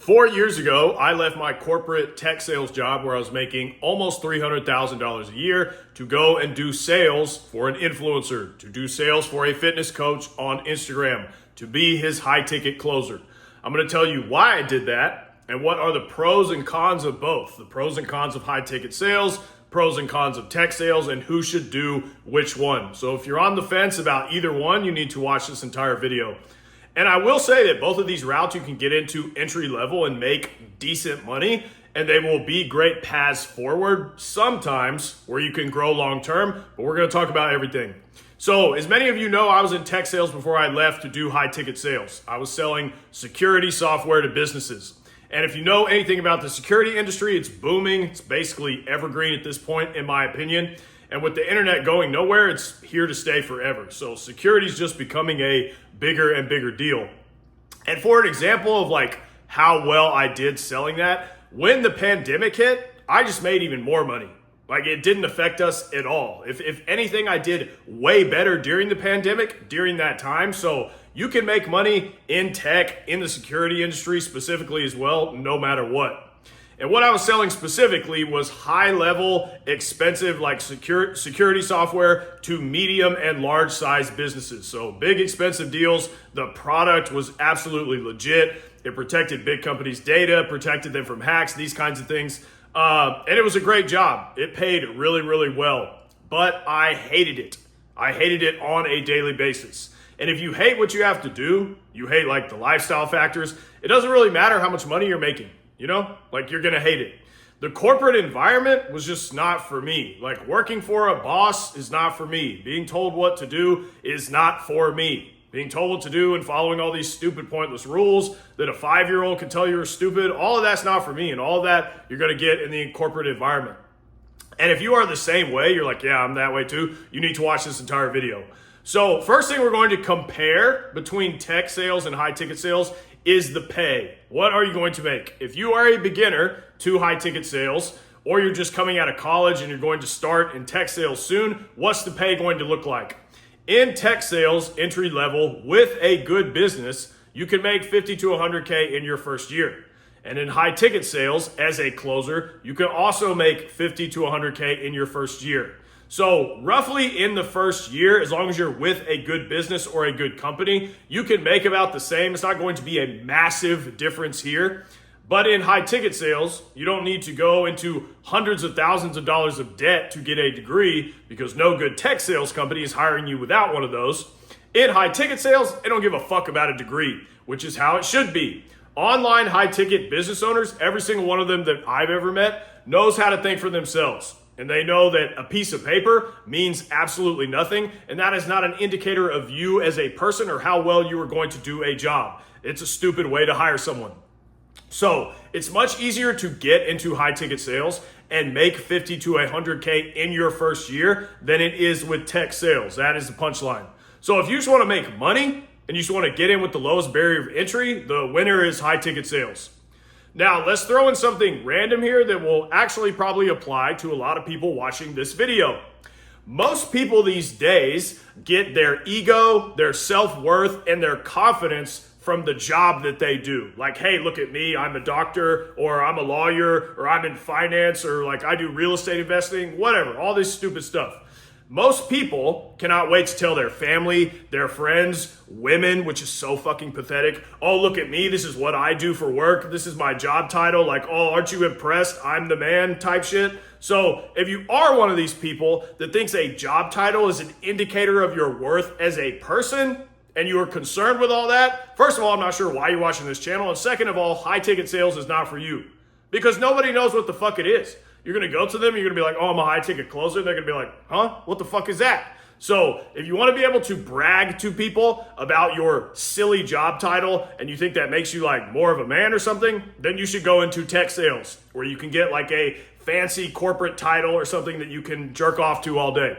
4 years ago, I left my corporate tech sales job where I was making almost $300,000 a year to go and do sales for an influencer, to do sales for a fitness coach on Instagram, to be his high ticket closer. I'm going to tell you why I did that and what are the pros and cons of both. The pros and cons of high ticket sales, pros and cons of tech sales, and who should do which one. So if you're on the fence about either one, you need to watch this entire video. And I will say that both of these routes you can get into entry level and make decent money, and they will be great paths forward sometimes where you can grow long term, but we're going to talk about everything. So as many of you know, I was in tech sales before I left to do high ticket sales. I was selling security software to businesses. And if you know anything about the security industry, it's booming. It's basically evergreen at this point, in my opinion. And with the internet going nowhere, it's here to stay forever. So security is just becoming a bigger and bigger deal. And for an example of like how well I did selling that, when the pandemic hit, I just made even more money. Like it didn't affect us at all. If anything, I did way better during the pandemic, during that time. So you can make money in tech, in the security industry specifically as well, no matter what. And what I was selling specifically was high level, expensive like security software to medium and large size businesses. So big expensive deals. The product was absolutely legit. It protected big companies' data, protected them from hacks, these kinds of things. And it was a great job. It paid really, really well, but I hated it. I hated it on a daily basis. And if you hate what you have to do, you hate like the lifestyle factors, it doesn't really matter how much money you're making. You know, like you're going to hate it. The corporate environment was just not for me. Like working for a boss is not for me. Being told what to do is not for me. Being told what to do and following all these stupid, pointless rules that a 5-year-old can tell you are stupid, all of that's not for me. And all of that you're going to get in the corporate environment. And if you are the same way, you're like, yeah, I'm that way too, you need to watch this entire video. So first thing we're going to compare between tech sales and high ticket sales is the pay. What are you going to make? If you are a beginner to high ticket sales, or you're just coming out of college and you're going to start in tech sales soon, what's the pay going to look like? In tech sales, entry level, with a good business, you can make 50 to 100K in your first year. And in high ticket sales, as a closer, you can also make 50 to 100K in your first year. So roughly in the first year, as long as you're with a good business or a good company, you can make about the same. It's not going to be a massive difference here. But in high ticket sales, you don't need to go into hundreds of thousands of dollars of debt to get a degree because no good tech sales company is hiring you without one of those. In high ticket sales, they don't give a fuck about a degree, which is how it should be. Online high ticket business owners, every single one of them that I've ever met, knows how to think for themselves. And they know that a piece of paper means absolutely nothing. And that is not an indicator of you as a person or how well you are going to do a job. It's a stupid way to hire someone. So it's much easier to get into high ticket sales and make 50 to 100K in your first year than it is with tech sales. That is the punchline. So if you just want to make money and you just want to get in with the lowest barrier of entry, the winner is high ticket sales. Now, let's throw in something random here that will actually probably apply to a lot of people watching this video. Most people these days get their ego, their self-worth, and their confidence from the job that they do. Like, hey, look at me, I'm a doctor, or I'm a lawyer, or I'm in finance, or like I do real estate investing, whatever, all this stupid stuff. Most people cannot wait to tell their family, their friends, women, which is so fucking pathetic. Oh, look at me. This is what I do for work. This is my job title. Like, oh, aren't you impressed? I'm the man type shit. So if you are one of these people that thinks a job title is an indicator of your worth as a person, and you are concerned with all that, first of all, I'm not sure why you're watching this channel. And second of all, high ticket sales is not for you because nobody knows what the fuck it is. You're going to go to them, you're going to be like, oh, I'm a high ticket closer. They're going to be like, huh? What the fuck is that? So if you want to be able to brag to people about your silly job title and you think that makes you like more of a man or something, then you should go into tech sales where you can get like a fancy corporate title or something that you can jerk off to all day.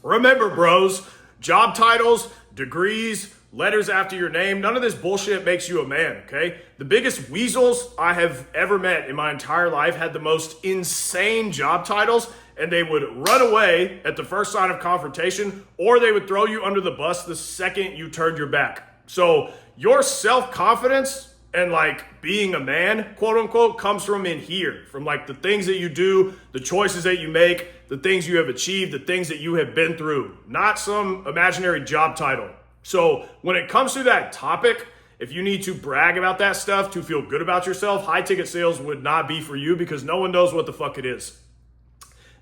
Remember, bros, job titles, degrees, letters after your name, none of this bullshit makes you a man, okay? The biggest weasels I have ever met in my entire life had the most insane job titles, and they would run away at the first sign of confrontation, or they would throw you under the bus the second you turned your back. So your self-confidence and like being a man, quote unquote, comes from in here, from like the things that you do, the choices that you make, the things you have achieved, the things that you have been through, not some imaginary job title. So when it comes to that topic, if you need to brag about that stuff to feel good about yourself, high ticket sales would not be for you because no one knows what the fuck it is.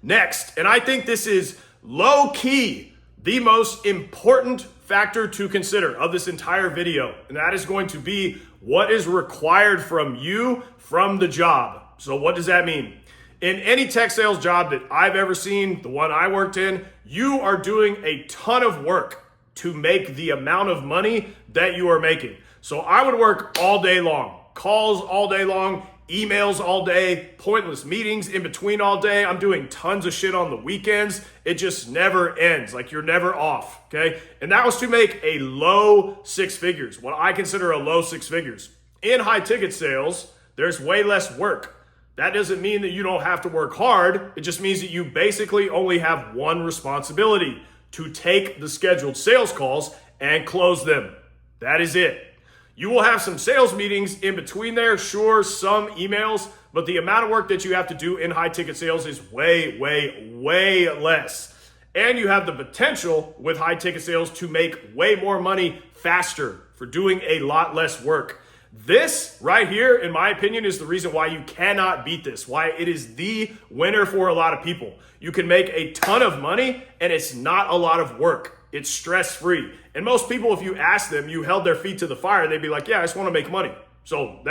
Next, and I think this is low key, the most important factor to consider of this entire video, and that is going to be what is required from you from the job. So what does that mean? In any tech sales job that I've ever seen, the one I worked in, you are doing a ton of work to make the amount of money that you are making. So I would work all day long, calls all day long, emails all day, pointless meetings in between all day. I'm doing tons of shit on the weekends. It just never ends. Like you're never off, okay? And that was to make a low six figures, what I consider a low six figures. In high ticket sales, there's way less work. That doesn't mean that you don't have to work hard. It just means that you basically only have one responsibility: to take the scheduled sales calls and close them. That is it. You will have some sales meetings in between there, sure, some emails, but the amount of work that you have to do in high ticket sales is way, way, way less. And you have the potential with high ticket sales to make way more money faster for doing a lot less work. This right here, in my opinion, is the reason why you cannot beat this, why it is the winner for a lot of people. You can make a ton of money and it's not a lot of work. It's stress-free. And most people, if you ask them, you held their feet to the fire, they'd be like, yeah, I just want to make money. So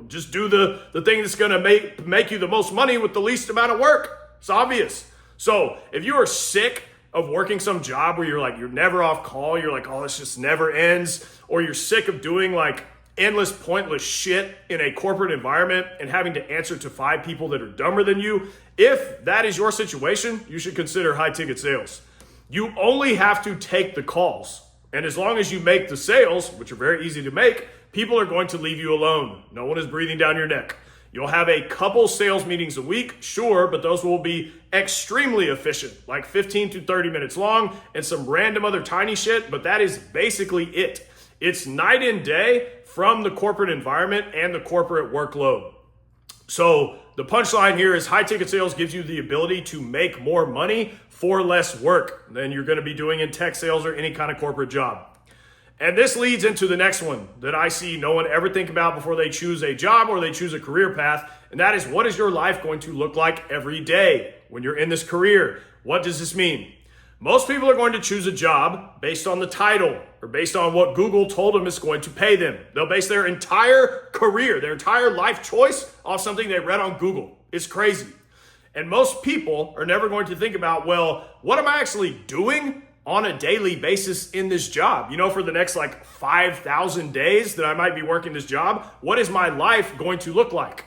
just do the thing that's going to make you the most money with the least amount of work. It's obvious. So if you are sick of working some job where you're never off call, you're like, oh, this just never ends, or you're sick of doing like endless pointless shit in a corporate environment and having to answer to 5 people that are dumber than you, if that is your situation, you should consider high ticket sales. You only have to take the calls. And as long as you make the sales, which are very easy to make, people are going to leave you alone. No one is breathing down your neck. You'll have a couple sales meetings a week, sure, but those will be extremely efficient, like 15 to 30 minutes long and some random other tiny shit, but that is basically it. It's night and day from the corporate environment and the corporate workload. So the punchline here is high ticket sales gives you the ability to make more money for less work than you're going to be doing in tech sales or any kind of corporate job. And this leads into the next one that I see no one ever think about before they choose a job or they choose a career path. And that is, what is your life going to look like every day when you're in this career? What does this mean? Most people are going to choose a job based on the title or based on what Google told them is going to pay them. They'll base their entire career, their entire life choice off something they read on Google. It's crazy. And most people are never going to think about, well, what am I actually doing on a daily basis in this job? You know, for the next like 5,000 days that I might be working this job, what is my life going to look like?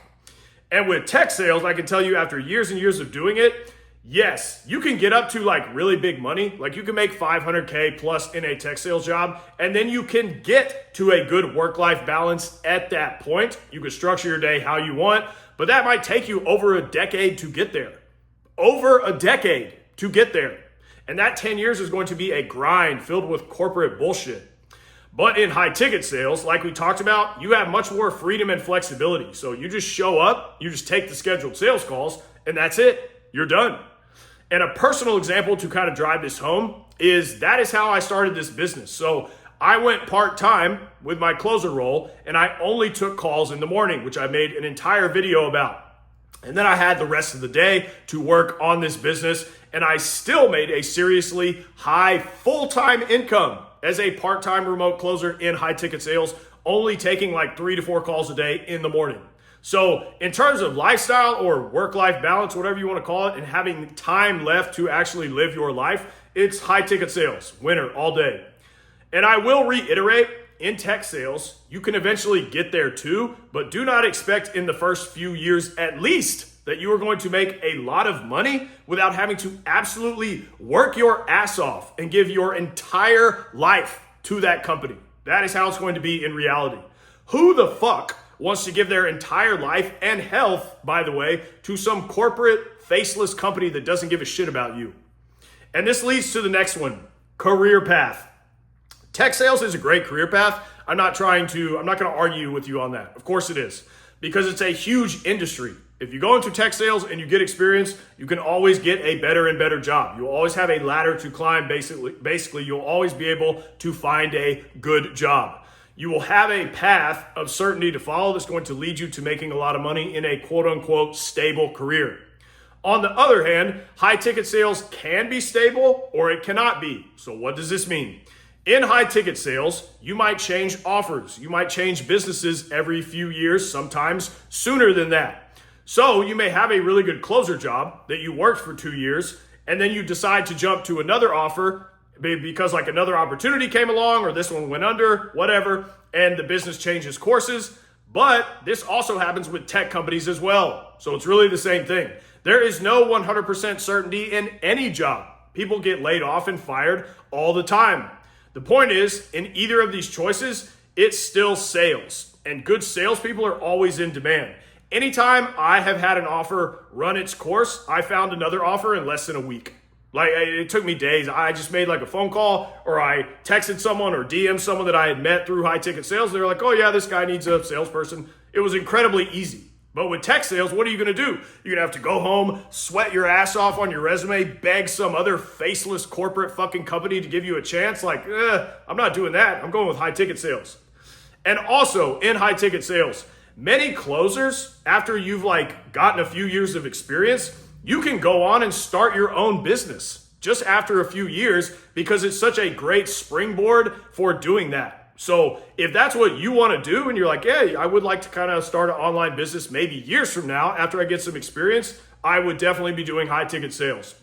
And with tech sales, I can tell you after years and years of doing it, yes, you can get up to like really big money. Like you can make 500K plus in a tech sales job, and then you can get to a good work-life balance at that point. You can structure your day how you want, but that might take you over a decade to get there. Over a decade to get there. And that 10 years is going to be a grind filled with corporate bullshit. But in high ticket sales, like we talked about, you have much more freedom and flexibility. So you just show up, you just take the scheduled sales calls, and that's it. You're done. And a personal example to kind of drive this home is that is how I started this business. So I went part-time with my closer role, and I only took calls in the morning, which I made an entire video about. And then I had the rest of the day to work on this business, and I still made a seriously high full-time income as a part-time remote closer in high ticket sales, only taking like 3 to 4 calls a day in the morning. So in terms of lifestyle or work-life balance, whatever you want to call it, and having time left to actually live your life, it's high ticket sales, winner all day. And I will reiterate, in tech sales, you can eventually get there too, but do not expect in the first few years at least that you are going to make a lot of money without having to absolutely work your ass off and give your entire life to that company. That is how it's going to be in reality. Who the fuck wants to give their entire life and health, by the way, to some corporate faceless company that doesn't give a shit about you? And this leads to the next one, career path. Tech sales is a great career path. I'm not going to argue with you on that. Of course it is, because it's a huge industry. If you go into tech sales and you get experience, you can always get a better and better job. You'll always have a ladder to climb. Basically, you'll always be able to find a good job. You will have a path of certainty to follow that's going to lead you to making a lot of money in a quote unquote stable career. On the other hand, high ticket sales can be stable or it cannot be. So what does this mean? In high ticket sales, you might change offers. You might change businesses every few years, sometimes sooner than that. So you may have a really good closer job that you worked for 2 years, and then you decide to jump to another offer because like another opportunity came along or this one went under, whatever, and the business changes courses. But this also happens with tech companies as well. So it's really the same thing. There is no 100% certainty in any job. People get laid off and fired all the time. The point is, in either of these choices, it's still sales. And good salespeople are always in demand. Anytime I have had an offer run its course, I found another offer in less than a week. Like, it took me days. I just made like a phone call, or I texted someone or DM'd someone that I had met through high ticket sales. They were like, oh yeah, this guy needs a salesperson. It was incredibly easy. But with tech sales, what are you going to do? You're going to have to go home, sweat your ass off on your resume, beg some other faceless corporate fucking company to give you a chance. Like, I'm not doing that. I'm going with high ticket sales. And also in high ticket sales, many closers, after you've like gotten a few years of experience, you can go on and start your own business just after a few years because it's such a great springboard for doing that. So if that's what you want to do and you're like, hey, I would like to kind of start an online business maybe years from now after I get some experience, I would definitely be doing high ticket sales.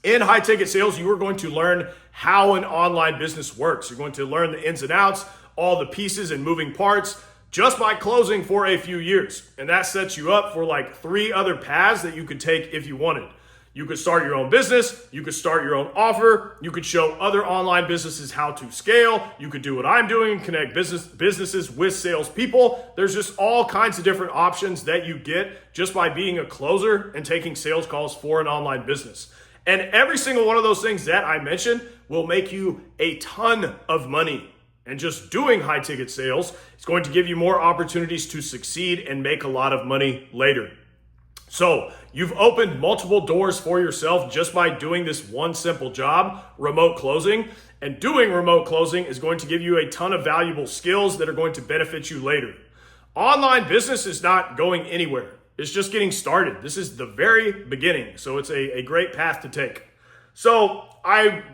In high ticket sales, you are going to learn how an online business works. You're going to learn the ins and outs, all the pieces and moving parts, just by closing for a few years. And that sets you up for like 3 other paths that you could take if you wanted. You could start your own business, you could start your own offer, you could show other online businesses how to scale, you could do what I'm doing, connect businesses with salespeople. There's just all kinds of different options that you get just by being a closer and taking sales calls for an online business. And every single one of those things that I mentioned will make you a ton of money. And just doing high ticket sales is going to give you more opportunities to succeed and make a lot of money later. So you've opened multiple doors for yourself just by doing this one simple job, remote closing. And doing remote closing is going to give you a ton of valuable skills that are going to benefit you later. Online business is not going anywhere. It's just getting started. This is the very beginning. So it's a great path to take. So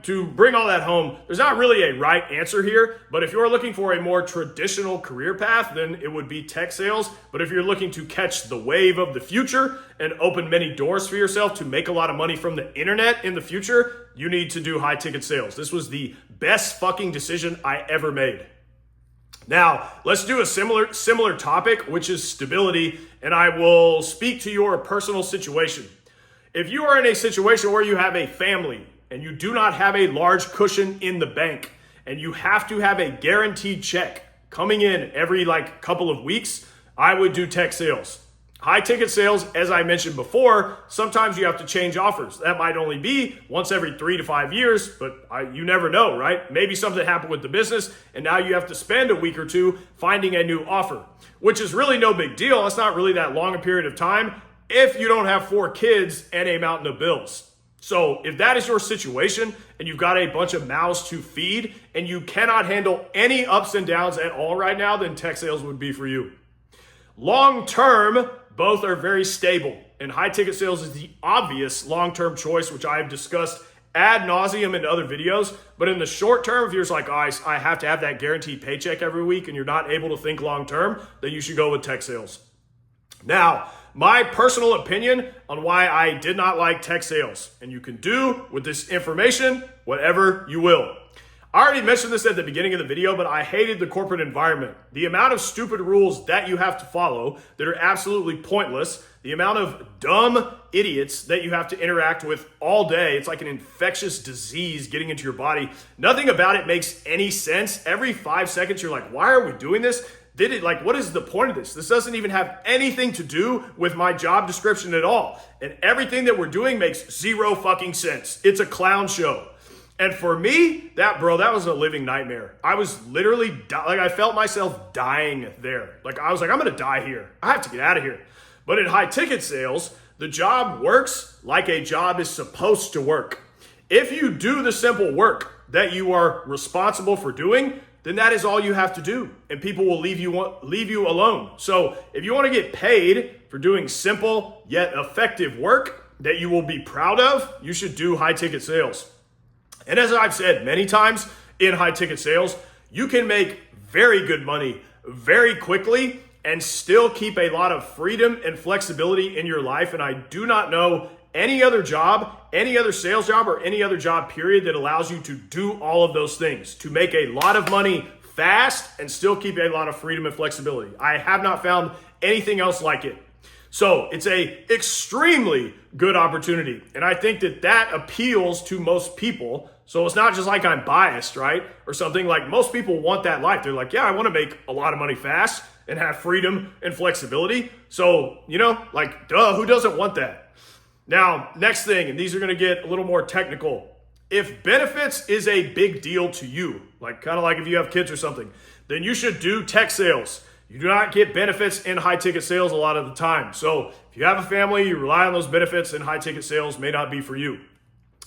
to bring all that home, there's not really a right answer here, but if you're looking for a more traditional career path, then it would be tech sales. But if you're looking to catch the wave of the future and open many doors for yourself to make a lot of money from the internet in the future, you need to do high ticket sales. This was the best fucking decision I ever made. Now, let's do a similar topic, which is stability, and I will speak to your personal situation. If you are in a situation where you have a family and you do not have a large cushion in the bank and you have to have a guaranteed check coming in every like couple of weeks, I would do tech sales. High ticket sales, as I mentioned before, sometimes you have to change offers. That might only be once every 3 to 5 years, but you never know, right? Maybe something happened with the business and now you have to spend a week or two finding a new offer, which is really no big deal. It's not really that long a period of time if you don't have 4 kids and a mountain of bills. So if that is your situation and you've got a bunch of mouths to feed and you cannot handle any ups and downs at all right now, then tech sales would be for you. Long term, both are very stable, and high ticket sales is the obvious long-term choice, which I have discussed ad nauseum in other videos. But in the short term, if you're just like, oh, I have to have that guaranteed paycheck every week and you're not able to think long term, then you should go with tech sales. Now, my personal opinion on why I did not like tech sales, and you can do with this information whatever you will. I already mentioned this at the beginning of the video, but I hated the corporate environment. The amount of stupid rules that you have to follow that are absolutely pointless, the amount of dumb idiots that you have to interact with all day. It's like an infectious disease getting into your body. Nothing about it makes any sense. Every 5 seconds, you're like, why are we doing this? What is the point of this? This doesn't even have anything to do with my job description at all. And everything that we're doing makes zero fucking sense. It's a clown show. And for me, that was a living nightmare. I was literally, I felt myself dying there. I was like, I'm going to die here. I have to get out of here. But in high ticket sales, the job works like a job is supposed to work. If you do the simple work that you are responsible for doing, then that is all you have to do. And people will leave you alone. So if you want to get paid for doing simple yet effective work that you will be proud of, you should do high ticket sales. And as I've said many times in high ticket sales, you can make very good money very quickly and still keep a lot of freedom and flexibility in your life. And I do not know any other job, any other sales job, or any other job period that allows you to do all of those things, to make a lot of money fast and still keep a lot of freedom and flexibility. I have not found anything else like it. So it's a extremely good opportunity. And I think that appeals to most people. So it's not just like I'm biased, right? Or something. Like, most people want that life. They're like, yeah, I want to make a lot of money fast and have freedom and flexibility. So, duh, who doesn't want that? Now, next thing, and these are going to get a little more technical. If benefits is a big deal to you, kind of like if you have kids or something, then you should do tech sales. You do not get benefits in high ticket sales a lot of the time. So if you have a family, you rely on those benefits, and high ticket sales may not be for you.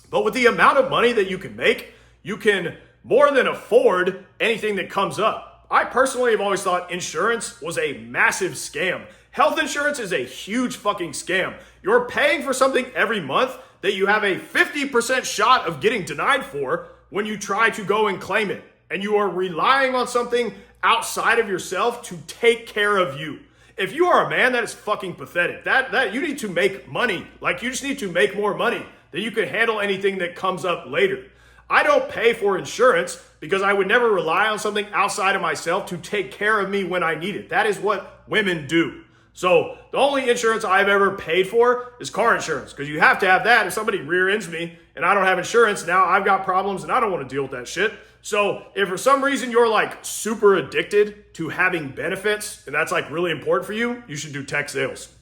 But with the amount of money that you can make, you can more than afford anything that comes up. I personally have always thought insurance was a massive scam. Health insurance is a huge fucking scam. You're paying for something every month that you have a 50% shot of getting denied for when you try to go and claim it. And you are relying on something outside of yourself to take care of you. If you are a man, that is fucking pathetic. That you need to make money. You just need to make more money. Then you can handle anything that comes up later. I don't pay for insurance because I would never rely on something outside of myself to take care of me when I need it. That is what women do. So the only insurance I've ever paid for is car insurance, because you have to have that. If somebody rear ends me and I don't have insurance, now I've got problems and I don't want to deal with that shit. So if for some reason you're super addicted to having benefits and that's really important for you, you should do tech sales.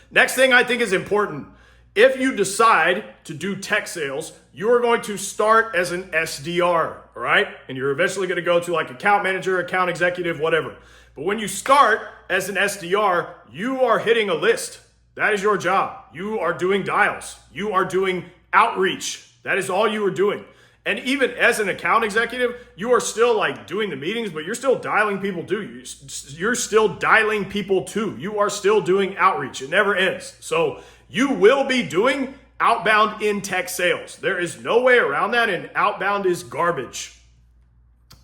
Next thing I think is important. If you decide to do tech sales, you are going to start as an SDR, all right? And you're eventually going to go to account manager, account executive, whatever. But when you start as an SDR, you are hitting a list. That is your job. You are doing dials. You are doing outreach. That is all you are doing. And even as an account executive, you are still doing the meetings, but you're still dialing people too. You're still dialing people too. You are still doing outreach. It never ends. So you will be doing outbound in tech sales. There is no way around that, and outbound is garbage.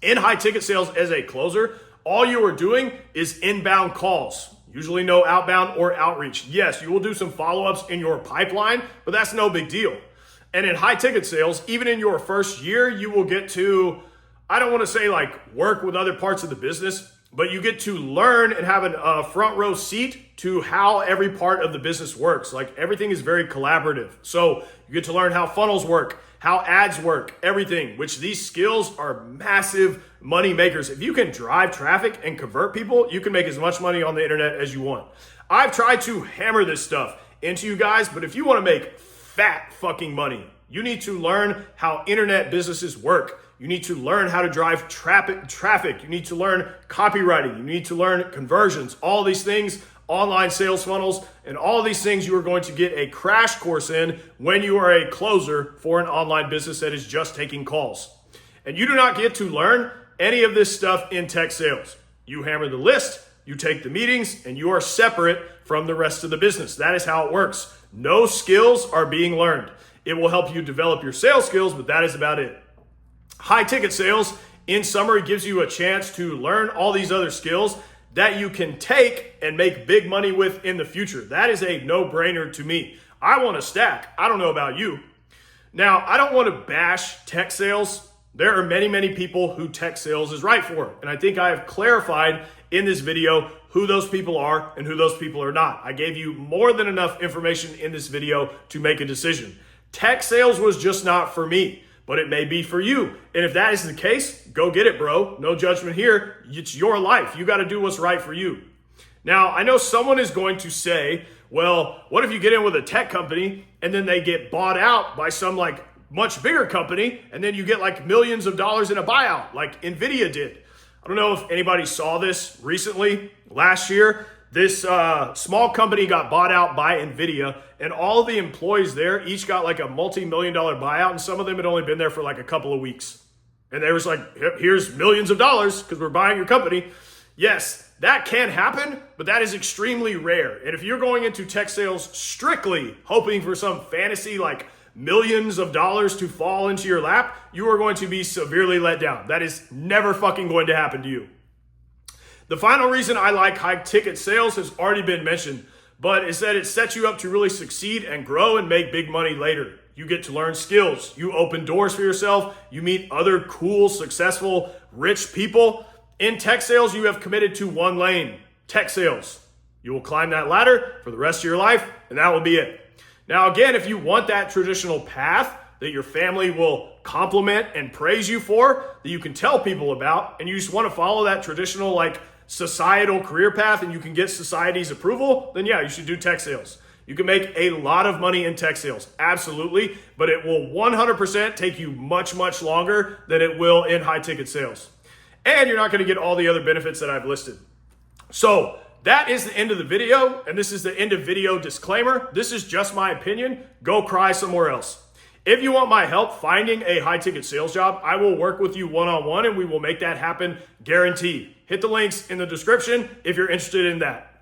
In high ticket sales as a closer, all you are doing is inbound calls. Usually no outbound or outreach. Yes, you will do some follow-ups in your pipeline, but that's no big deal. And in high ticket sales, even in your first year, you will get to, I don't want to say work with other parts of the business, but you get to learn and have a front row seat to how every part of the business works. Everything is very collaborative. So you get to learn how funnels work, how ads work, everything, which these skills are massive money makers. If you can drive traffic and convert people, you can make as much money on the internet as you want. I've tried to hammer this stuff into you guys, but if you want to make fat fucking money, you need to learn how internet businesses work. You need to learn how to drive traffic. You need to learn copywriting. You need to learn conversions, all these things, online sales funnels, and all these things you are going to get a crash course in when you are a closer for an online business that is just taking calls. And you do not get to learn any of this stuff in tech sales. You hammer the list, you take the meetings, and you are separate from the rest of the business. That is how it works. No skills are being learned. It will help you develop your sales skills, but that is about it. High ticket sales, in summary, gives you a chance to learn all these other skills that you can take and make big money with in the future. That is a no-brainer to me. I want to stack. I don't know about you. Now, I don't want to bash tech sales. There are many, many people who tech sales is right for. And I think I have clarified in this video who those people are and who those people are not. I gave you more than enough information in this video to make a decision. Tech sales was just not for me, but it may be for you. And if that is the case, go get it, bro. No judgment here. It's your life. You got to do what's right for you. Now, I know someone is going to say, well, what if you get in with a tech company and then they get bought out by some much bigger company, and then you get like millions of dollars in a buyout, like NVIDIA did. I don't know if anybody saw this recently. Last year, this small company got bought out by NVIDIA, and all of the employees there each got like a multi-million-dollar buyout, and some of them had only been there for like a couple of weeks. And they was like, here's millions of dollars because we're buying your company. Yes, that can happen, but that is extremely rare. And if you're going into tech sales strictly hoping for some fantasy like millions of dollars to fall into your lap, you are going to be severely let down. That is never fucking going to happen to you. The final reason I like high ticket sales has already been mentioned, but it's that it sets you up to really succeed and grow and make big money later. You get to learn skills. You open doors for yourself. You meet other cool, successful, rich people. In tech sales, you have committed to one lane, tech sales. You will climb that ladder for the rest of your life, and that will be it. Now, again, if you want that traditional path that your family will compliment and praise you for, that you can tell people about, and you just want to follow that traditional like societal career path and you can get society's approval, then yeah, you should do tech sales. You can make a lot of money in tech sales, absolutely, but it will 100% take you much, much longer than it will in high ticket sales. And you're not going to get all the other benefits that I've listed. So that is the end of the video, and this is the end of video disclaimer. This is just my opinion. Go cry somewhere else. If you want my help finding a high ticket sales job, I will work with you one-on-one and we will make that happen guaranteed. Hit the links in the description if you're interested in that.